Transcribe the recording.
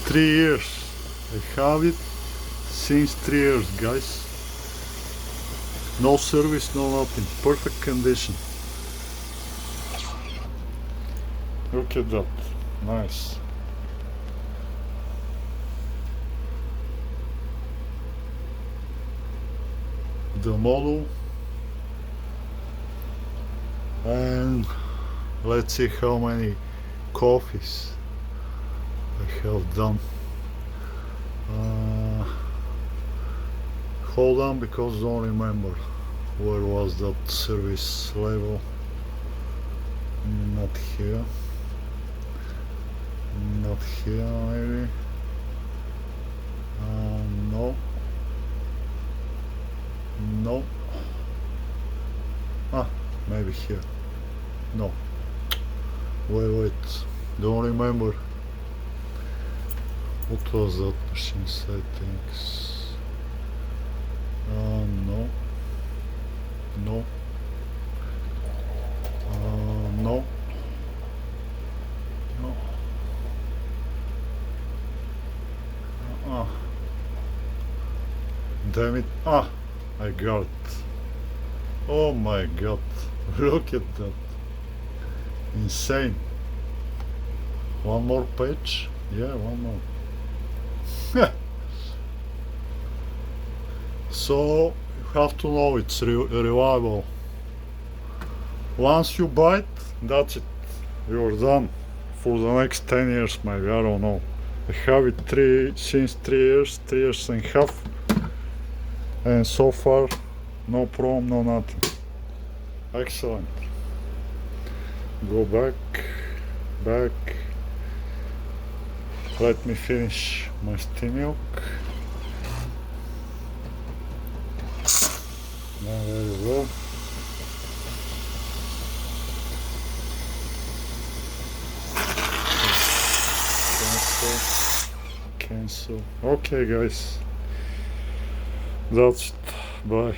3 years. I have it since 3 years, guys. No service, no nothing. Perfect condition. Look at that. Nice. The model. And let's see how many coffees I have done. Hold on, because don't remember where was that service level. Not here. Not here maybe. No. No. Maybe here. No. Wait. Don't remember. What was that machine settings? No. No. No. No. Damn it. I got it. Oh my god. Look at that. Insane. One more page? Yeah, one more. So you have to know it's reliable. Once you buy it, that's it. You're done for the next 10 years, maybe. I don't know. I have it since 3 years, 3 years and a half, and so far no problem, no nothing. Excellent. Go back. Let me finish my steam milk. There you go. Cancel. Okay, guys. That's it. Bye.